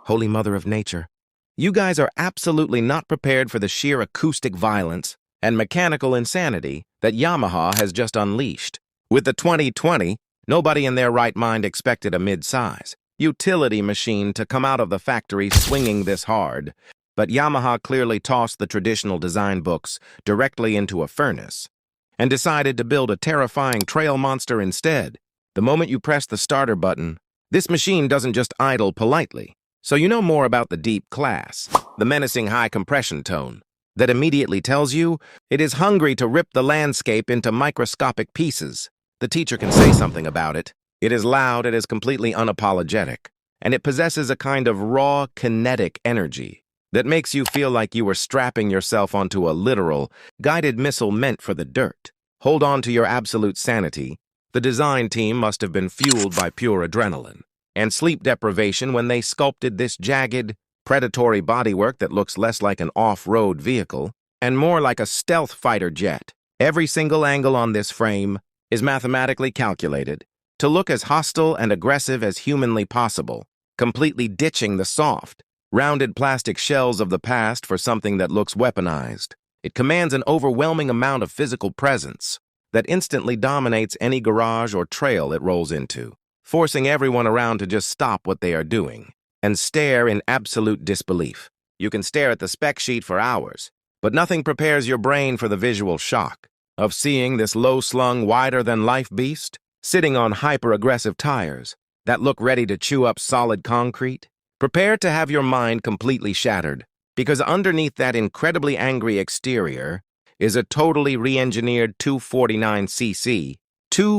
Holy Mother of Nature. You guys are absolutely not prepared for the sheer acoustic violence and mechanical insanity that Yamaha has just unleashed. With the 2020, nobody in their right mind expected a mid-size utility machine to come out of the factory swinging this hard, but Yamaha clearly tossed the traditional design books directly into a furnace and decided to build a terrifying trail monster instead. The moment you press the starter button, this machine doesn't just idle politely. So you know more about the deep class, the menacing high compression tone, that immediately tells you it is hungry to rip the landscape into microscopic pieces. The teacher can say something about it. It is loud, it is completely unapologetic, and it possesses a kind of raw, kinetic energy that makes you feel like you were strapping yourself onto a literal, guided missile meant for the dirt. Hold on to your absolute sanity. The design team must have been fueled by pure adrenaline and sleep deprivation when they sculpted this jagged, predatory bodywork that looks less like an off-road vehicle and more like a stealth fighter jet. Every single angle on this frame is mathematically calculated to look as hostile and aggressive as humanly possible, completely ditching the soft, rounded plastic shells of the past for something that looks weaponized. It commands an overwhelming amount of physical presence that instantly dominates any garage or trail it rolls into, forcing everyone around to just stop what they are doing and stare in absolute disbelief. You can stare at the spec sheet for hours, but nothing prepares your brain for the visual shock of seeing this low-slung, wider-than-life beast sitting on hyper-aggressive tires that look ready to chew up solid concrete. Prepare to have your mind completely shattered, because underneath that incredibly angry exterior is a totally re-engineered 249cc,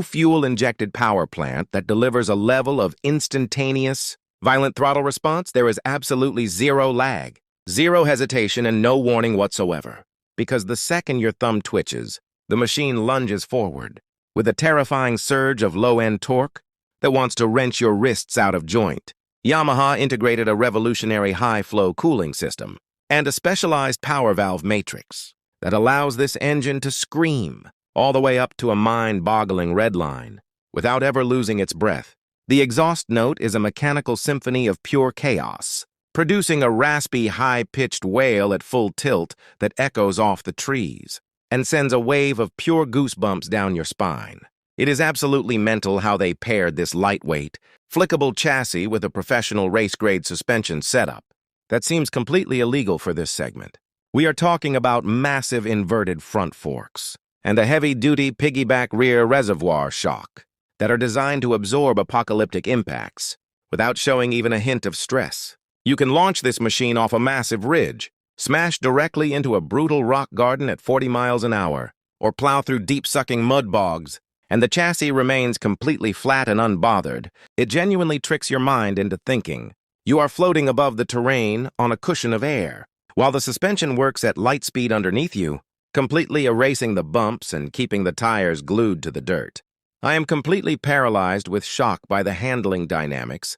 fuel-injected power plant that delivers a level of instantaneous, violent throttle response. There is absolutely zero lag, zero hesitation, and no warning whatsoever. Because the second your thumb twitches, the machine lunges forward with a terrifying surge of low-end torque that wants to wrench your wrists out of joint. Yamaha integrated a revolutionary high-flow cooling system and a specialized power valve matrix that allows this engine to scream all the way up to a mind-boggling red line without ever losing its breath. The exhaust note is a mechanical symphony of pure chaos, producing a raspy, high-pitched wail at full tilt that echoes off the trees and sends a wave of pure goosebumps down your spine. It is absolutely mental how they paired this lightweight, flickable chassis with a professional race-grade suspension setup that seems completely illegal for this segment. We are talking about massive inverted front forks and a heavy-duty piggyback rear reservoir shock that are designed to absorb apocalyptic impacts without showing even a hint of stress. You can launch this machine off a massive ridge, smash directly into a brutal rock garden at 40 miles an hour, or plow through deep-sucking mud bogs, and the chassis remains completely flat and unbothered. It genuinely tricks your mind into thinking you are floating above the terrain on a cushion of air, while the suspension works at light speed underneath you, completely erasing the bumps and keeping the tires glued to the dirt. I am completely paralyzed with shock by the handling dynamics,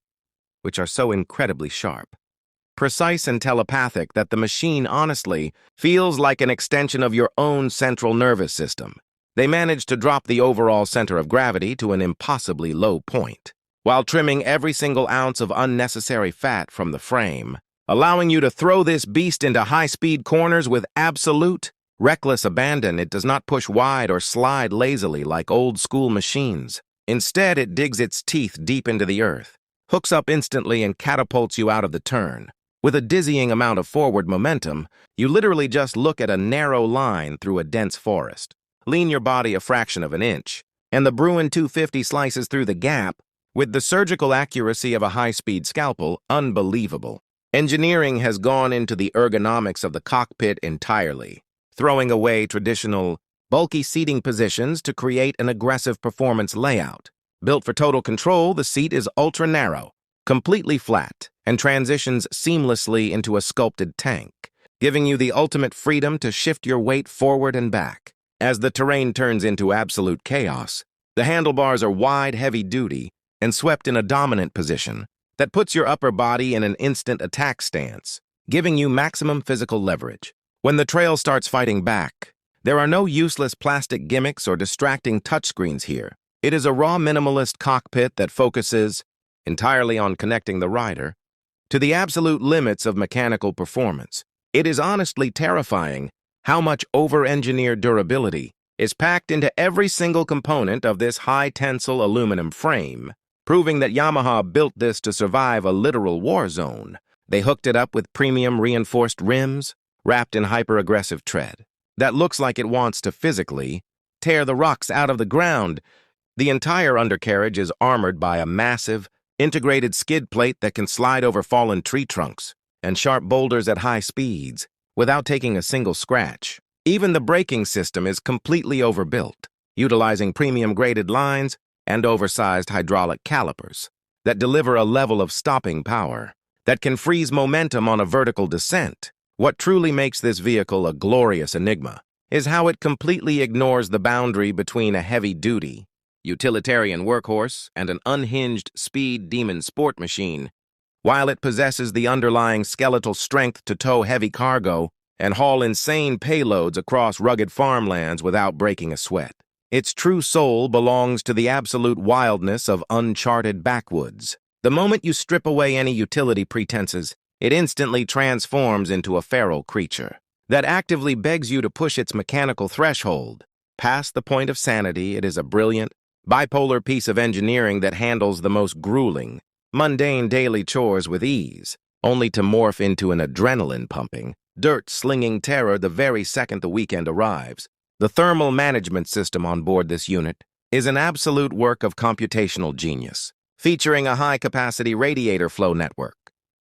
which are so incredibly sharp, precise and telepathic that the machine honestly feels like an extension of your own central nervous system. They managed to drop the overall center of gravity to an impossibly low point, while trimming every single ounce of unnecessary fat from the frame, allowing you to throw this beast into high-speed corners with absolute, reckless abandon. It does not push wide or slide lazily like old-school machines. Instead, it digs its teeth deep into the earth, hooks up instantly, and catapults you out of the turn. With a dizzying amount of forward momentum, you literally just look at a narrow line through a dense forest. Lean your body a fraction of an inch, and the Burin 250 slices through the gap with the surgical accuracy of a high-speed scalpel. Unbelievable. Engineering has gone into the ergonomics of the cockpit entirely, throwing away traditional, bulky seating positions to create an aggressive performance layout. Built for total control, the seat is ultra-narrow, completely flat, and transitions seamlessly into a sculpted tank, giving you the ultimate freedom to shift your weight forward and back. As the terrain turns into absolute chaos, the handlebars are wide, heavy-duty, and swept in a dominant position that puts your upper body in an instant attack stance, giving you maximum physical leverage. When the trail starts fighting back, there are no useless plastic gimmicks or distracting touchscreens here. It is a raw minimalist cockpit that focuses entirely on connecting the rider to the absolute limits of mechanical performance. It is honestly terrifying how much over-engineered durability is packed into every single component of this high-tensile aluminum frame, proving that Yamaha built this to survive a literal war zone. They hooked it up with premium reinforced rims, wrapped in hyper-aggressive tread, that looks like it wants to physically tear the rocks out of the ground. The entire undercarriage is armored by a massive, integrated skid plate that can slide over fallen tree trunks and sharp boulders at high speeds without taking a single scratch. Even the braking system is completely overbuilt, utilizing premium-graded lines and oversized hydraulic calipers that deliver a level of stopping power that can freeze momentum on a vertical descent. What truly makes this vehicle a glorious enigma is how it completely ignores the boundary between a heavy-duty, utilitarian workhorse and an unhinged speed demon sport machine. While it possesses the underlying skeletal strength to tow heavy cargo and haul insane payloads across rugged farmlands without breaking a sweat, its true soul belongs to the absolute wildness of uncharted backwoods. The moment you strip away any utility pretenses, it instantly transforms into a feral creature that actively begs you to push its mechanical threshold. Past the point of sanity, it is a brilliant, bipolar piece of engineering that handles the most grueling, mundane daily chores with ease, only to morph into an adrenaline-pumping, dirt-slinging terror the very second the weekend arrives. The thermal management system on board this unit is an absolute work of computational genius, featuring a high-capacity radiator flow network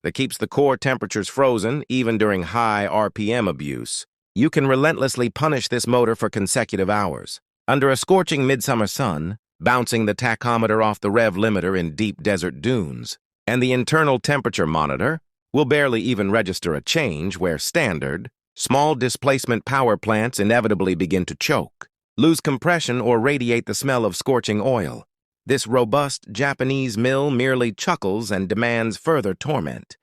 that keeps the core temperatures frozen even during high RPM abuse. You can relentlessly punish this motor for consecutive hours. Under a scorching midsummer sun, bouncing the tachometer off the rev limiter in deep desert dunes, and the internal temperature monitor will barely even register a change where standard, small displacement power plants inevitably begin to choke, lose compression, or radiate the smell of scorching oil. This robust Japanese mill merely chuckles and demands further torment.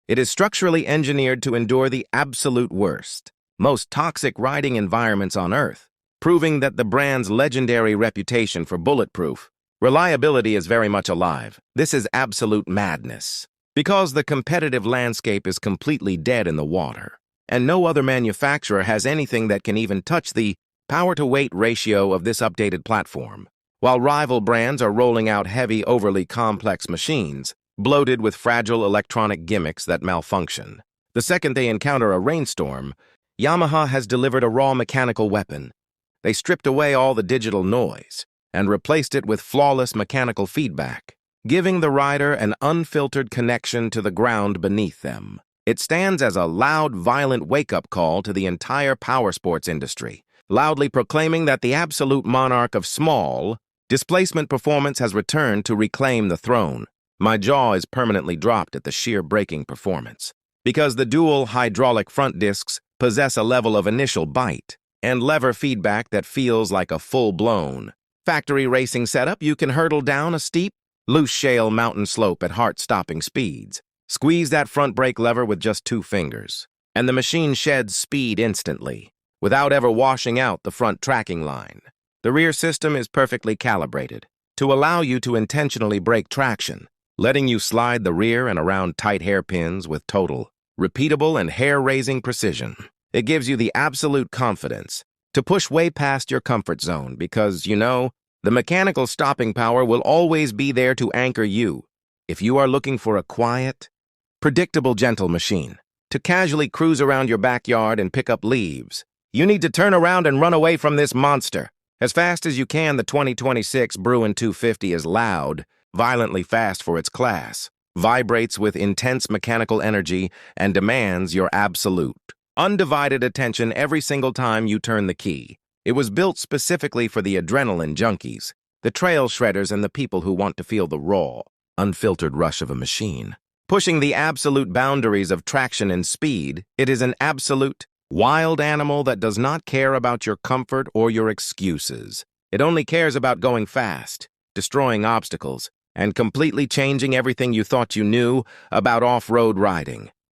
It is structurally engineered to endure the absolute worst, most toxic riding environments on Earth, proving that the brand's legendary reputation for bulletproof reliability is very much alive. This is absolute madness, because the competitive landscape is completely dead in the water, and no other manufacturer has anything that can even touch the power-to-weight ratio of this updated platform. While rival brands are rolling out heavy, overly complex machines, bloated with fragile electronic gimmicks that malfunction, the second they encounter a rainstorm, Yamaha has delivered a raw mechanical weapon. They stripped away all the digital noise and replaced it with flawless mechanical feedback, giving the rider an unfiltered connection to the ground beneath them. It stands as a loud, violent wake-up call to the entire powersports industry, loudly proclaiming that the absolute monarch of small, displacement performance has returned to reclaim the throne. My jaw is permanently dropped at the sheer braking performance, because the dual hydraulic front discs possess a level of initial bite and lever feedback that feels like a full-blown factory racing setup. You can hurtle down a steep, loose shale mountain slope at heart-stopping speeds. Squeeze that front brake lever with just 2 fingers, and the machine sheds speed instantly, without ever washing out the front tracking line. The rear system is perfectly calibrated to allow you to intentionally break traction, letting you slide the rear and around tight hairpins with total, repeatable, and hair-raising precision. It gives you the absolute confidence to push way past your comfort zone because, the mechanical stopping power will always be there to anchor you. If you are looking for a quiet, predictable, gentle machine to casually cruise around your backyard and pick up leaves, you need to turn around and run away from this monster. As fast as you can, the 2026 Burin 250 is loud, violently fast for its class, vibrates with intense mechanical energy, and demands your absolute, undivided attention every single time you turn the key. It was built specifically for the adrenaline junkies, the trail shredders, and the people who want to feel the raw, unfiltered rush of a machine. Pushing the absolute boundaries of traction and speed, it is an absolute, wild animal that does not care about your comfort or your excuses. It only cares about going fast, destroying obstacles, and completely changing everything you thought you knew about off-road riding.